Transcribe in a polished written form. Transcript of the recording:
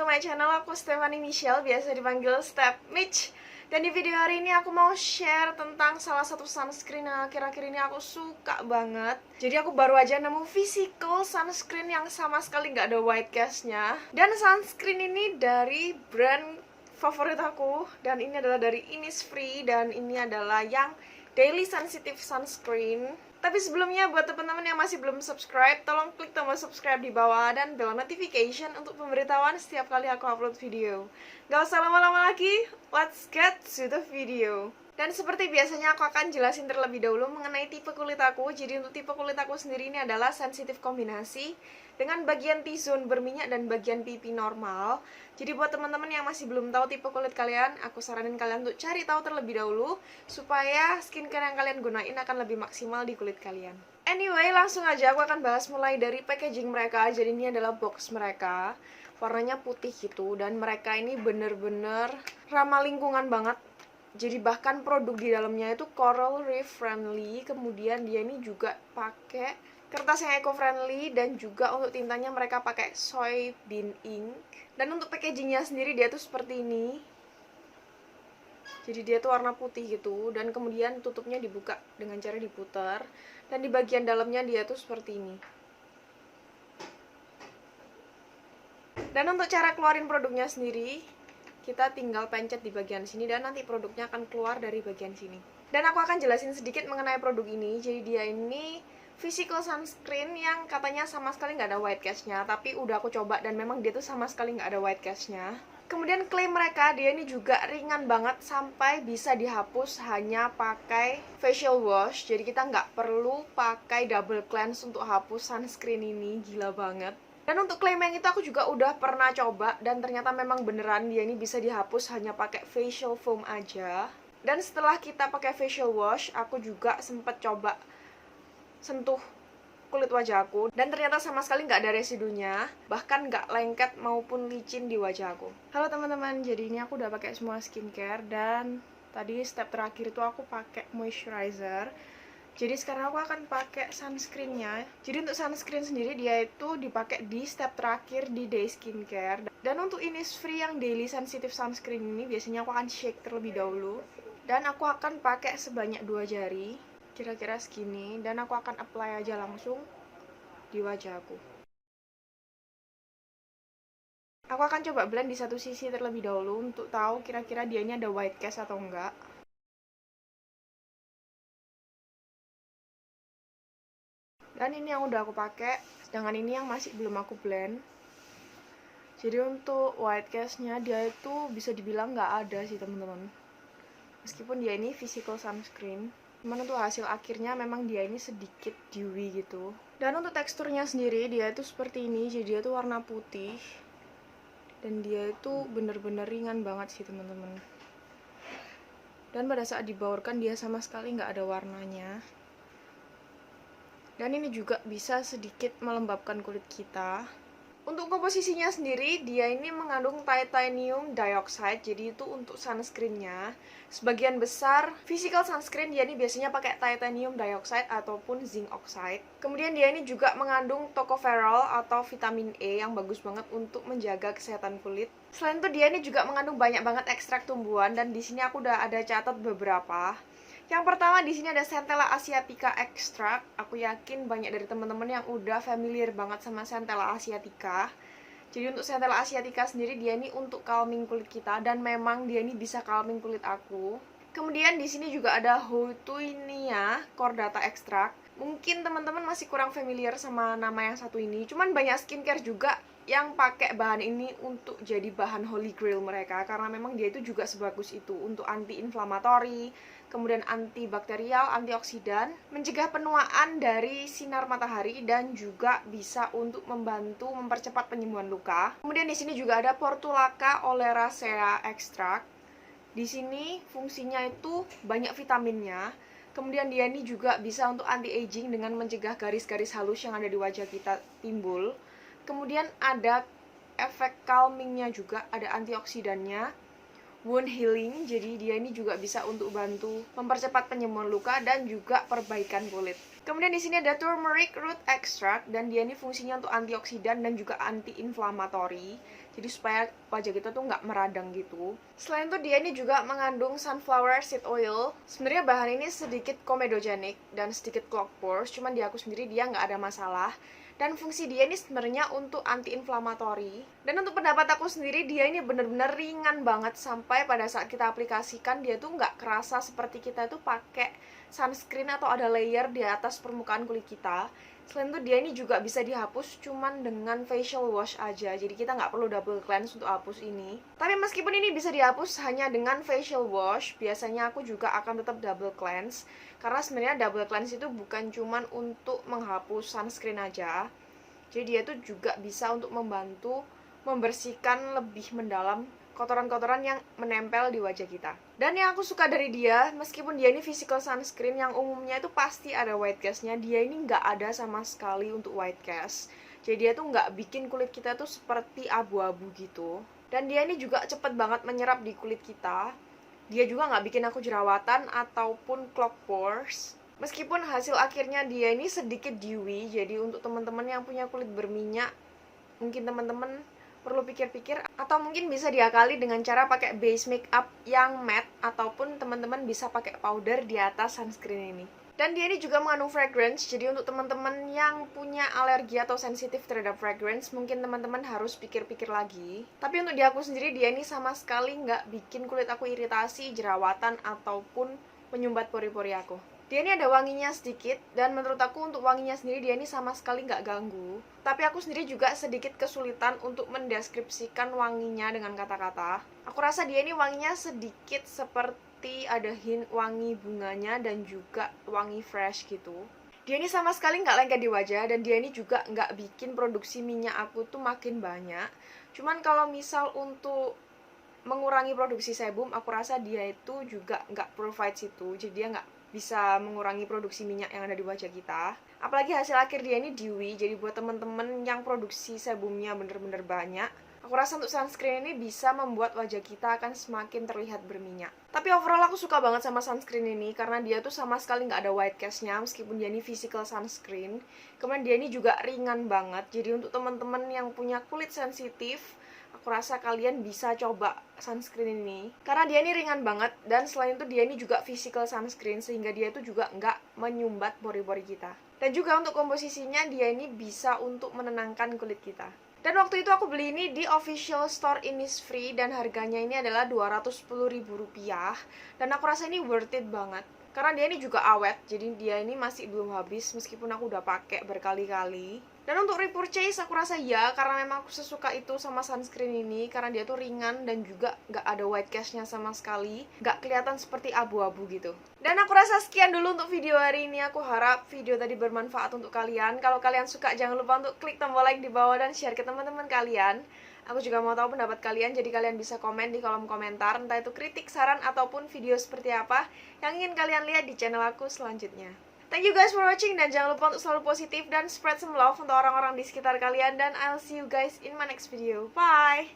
my channel, aku Stephanie Michelle, biasa dipanggil Step Mitch. Dan di video hari ini aku mau share tentang salah satu sunscreen yang akhir-akhir ini aku suka banget. Jadi aku baru aja nemu physical sunscreen yang sama sekali nggak ada white cast-nya. Dan sunscreen ini dari brand favorit aku, dan ini adalah dari Innisfree, dan ini adalah yang Daily Sensitive Sunscreen. Tapi sebelumnya, buat teman-teman yang masih belum subscribe, tolong klik tombol subscribe di bawah dan bell notification untuk pemberitahuan setiap kali aku upload video. Gak usah lama-lama lagi, let's get to the video. Dan seperti biasanya aku akan jelasin terlebih dahulu mengenai tipe kulit aku. Jadi untuk tipe kulit aku sendiri ini adalah sensitif kombinasi dengan bagian T-zone berminyak dan bagian pipi normal. Jadi buat teman-teman yang masih belum tahu tipe kulit kalian, aku saranin kalian untuk cari tahu terlebih dahulu supaya skincare yang kalian gunain akan lebih maksimal di kulit kalian. Anyway, langsung aja aku akan bahas mulai dari packaging mereka. Jadi ini adalah box mereka. Warnanya putih gitu, dan mereka ini bener-bener ramah lingkungan banget. Jadi bahkan produk di dalamnya itu coral reef friendly, kemudian dia ini juga pakai kertas yang eco-friendly, dan juga untuk tintanya mereka pakai soybean ink. Dan untuk packagingnya sendiri dia tuh seperti ini. Jadi dia tuh warna putih gitu, dan kemudian tutupnya dibuka dengan cara diputar, dan di bagian dalamnya dia tuh seperti ini. Dan untuk cara keluarin produknya sendiri, kita tinggal pencet di bagian sini dan nanti produknya akan keluar dari bagian sini. Dan aku akan jelasin sedikit mengenai produk ini. Jadi dia ini physical sunscreen yang katanya sama sekali nggak ada white cast-nya, tapi udah aku coba dan memang dia tuh sama sekali nggak ada white cast-nya. Kemudian klaim mereka, dia ini juga ringan banget sampai bisa dihapus hanya pakai facial wash. Jadi kita nggak perlu pakai double cleanse untuk hapus sunscreen ini, gila banget. Dan untuk klaim yang itu aku juga udah pernah coba, dan ternyata memang beneran dia ini bisa dihapus hanya pakai facial foam aja. Dan setelah kita pakai facial wash, aku juga sempet coba sentuh kulit wajahku, dan ternyata sama sekali nggak ada residunya, bahkan nggak lengket maupun licin di wajahku. Halo teman-teman, jadi ini aku udah pakai semua skincare, dan tadi step terakhir itu aku pakai moisturizer. Jadi sekarang aku akan pakai sunscreennya. Jadi untuk sunscreen sendiri dia itu dipakai di step terakhir di day skincare. Dan untuk Innisfree yang daily sensitive sunscreen ini biasanya aku akan shake terlebih dahulu. Dan aku akan pakai sebanyak 2 jari, kira-kira segini. Dan aku akan apply aja langsung di wajahku. Aku akan coba blend di satu sisi terlebih dahulu untuk tahu kira-kira dia ini ada white cast atau enggak. Dan ini yang udah aku pakai, sedangkan ini yang masih belum aku blend. Jadi untuk white cast-nya dia itu bisa dibilang nggak ada sih teman-teman. Meskipun dia ini physical sunscreen, cuman untuk hasil akhirnya memang dia ini sedikit dewy gitu. Dan untuk teksturnya sendiri dia itu seperti ini, jadi dia tuh warna putih. Dan dia itu bener-bener ringan banget sih teman-teman. Dan pada saat dibaurkan dia sama sekali nggak ada warnanya. Dan ini juga bisa sedikit melembabkan kulit kita. Untuk komposisinya sendiri, dia ini mengandung titanium dioxide, jadi itu untuk sunscreen-nya. Sebagian besar physical sunscreen dia ini biasanya pakai titanium dioxide ataupun zinc oxide. Kemudian dia ini juga mengandung tocopherol atau vitamin E yang bagus banget untuk menjaga kesehatan kulit. Selain itu dia ini juga mengandung banyak banget ekstrak tumbuhan, dan di sini aku udah ada catat beberapa. Yang pertama di sini ada Centella asiatica extract. Aku yakin banyak dari teman-teman yang udah familiar banget sama Centella asiatica. Jadi untuk Centella asiatica sendiri dia ini untuk calming kulit kita, dan memang dia ini bisa calming kulit aku. Kemudian di sini juga ada Houtuinia cordata extract. Mungkin teman-teman masih kurang familiar sama nama yang satu ini. Cuman banyak skincare juga yang pakai bahan ini untuk jadi bahan holy grail mereka, karena memang dia itu juga sebagus itu untuk anti-inflamatori, kemudian antibakterial, antioksidan, mencegah penuaan dari sinar matahari, dan juga bisa untuk membantu mempercepat penyembuhan luka. Kemudian di sini juga ada Portulaca oleracea extract. Di sini fungsinya itu banyak vitaminnya. Kemudian dia ini juga bisa untuk anti-aging dengan mencegah garis-garis halus yang ada di wajah kita timbul. Kemudian ada efek calmingnya juga, ada antioksidannya, wound healing, jadi dia ini juga bisa untuk bantu mempercepat penyembuhan luka dan juga perbaikan kulit. Kemudian di sini ada turmeric root extract, dan dia ini fungsinya untuk antioksidan dan juga anti-inflamatori. jadi supaya wajah kita tuh nggak meradang gitu. Selain itu dia ini juga mengandung sunflower seed oil. Sebenarnya bahan ini sedikit comedogenic dan sedikit clog pores, cuman di aku sendiri dia nggak ada masalah. Dan fungsi dia ini sebenarnya untuk anti-inflamatori. Dan untuk pendapat aku sendiri, dia ini bener-bener ringan banget sampai pada saat kita aplikasikan dia tuh nggak kerasa seperti kita tuh pakai sunscreen atau ada layer di atas permukaan kulit kita. Selain itu dia ini juga bisa dihapus cuman dengan facial wash aja. Jadi kita nggak perlu double cleanse untuk hapus ini. Tapi meskipun ini bisa dihapus hanya dengan facial wash, biasanya aku juga akan tetap double cleanse. Karena sebenarnya double cleanse itu bukan cuman untuk menghapus sunscreen aja. Jadi dia tuh juga bisa untuk membantu membersihkan lebih mendalam kotoran-kotoran yang menempel di wajah kita. Dan yang aku suka dari dia, meskipun dia ini physical sunscreen yang umumnya itu pasti ada white cast-nya, dia ini nggak ada sama sekali untuk white cast. Jadi dia tuh nggak bikin kulit kita tuh seperti abu-abu gitu. Dan dia ini juga cepet banget menyerap di kulit kita. Dia juga nggak bikin aku jerawatan ataupun clog pores. Meskipun hasil akhirnya dia ini sedikit dewy, jadi untuk teman-teman yang punya kulit berminyak, mungkin teman-teman perlu pikir-pikir, atau mungkin bisa diakali dengan cara pakai base makeup yang matte, ataupun teman-teman bisa pakai powder di atas sunscreen ini. Dan dia ini juga mengandung fragrance, jadi untuk teman-teman yang punya alergi atau sensitif terhadap fragrance, mungkin teman-teman harus pikir-pikir lagi. Tapi untuk di aku sendiri, dia ini sama sekali nggak bikin kulit aku iritasi, jerawatan, ataupun menyumbat pori-pori aku. Dia ini ada wanginya sedikit, dan menurut aku untuk wanginya sendiri dia ini sama sekali nggak ganggu. Tapi aku sendiri juga sedikit kesulitan untuk mendeskripsikan wanginya dengan kata-kata. Aku rasa dia ini wanginya sedikit seperti ada hint wangi bunganya dan juga wangi fresh gitu. Dia ini sama sekali nggak lengket di wajah, dan dia ini juga nggak bikin produksi minyak aku tuh makin banyak. Cuman kalau misal untuk mengurangi produksi sebum, aku rasa dia itu juga nggak provide situ, jadi dia nggak bisa mengurangi produksi minyak yang ada di wajah kita. Apalagi hasil akhir dia ini dewy, jadi buat temen-temen yang produksi sebumnya bener-bener banyak, aku rasa untuk sunscreen ini bisa membuat wajah kita akan semakin terlihat berminyak. Tapi overall aku suka banget sama sunscreen ini, karena dia tuh sama sekali nggak ada white cast-nya, meskipun dia ini physical sunscreen. Kemudian dia ini juga ringan banget, jadi untuk temen-temen yang punya kulit sensitif, aku rasa kalian bisa coba sunscreen ini. Karena dia ini ringan banget, dan selain itu dia ini juga physical sunscreen, sehingga dia itu juga nggak menyumbat pori-pori kita. Dan juga untuk komposisinya, dia ini bisa untuk menenangkan kulit kita. Dan waktu itu aku beli ini di official store Innisfree, dan harganya ini adalah Rp210.000. Dan aku rasa ini worth it banget. Karena dia ini juga awet, jadi dia ini masih belum habis meskipun aku udah pakai berkali-kali. Dan untuk repurchase aku rasa ya, karena memang aku sesuka itu sama sunscreen ini, karena dia tuh ringan dan juga nggak ada white cast-nya sama sekali, nggak kelihatan seperti abu-abu gitu. Dan aku rasa sekian dulu untuk video hari ini. Aku harap video tadi bermanfaat untuk kalian. Kalau kalian suka, jangan lupa untuk klik tombol like di bawah dan share ke teman-teman kalian. Aku juga mau tahu pendapat kalian, jadi kalian bisa komen di kolom komentar, entah itu kritik, saran, ataupun video seperti apa yang ingin kalian lihat di channel aku selanjutnya. Thank you guys for watching, dan jangan lupa untuk selalu positif dan spread some love untuk orang-orang di sekitar kalian, dan I'll see you guys in my next video. Bye!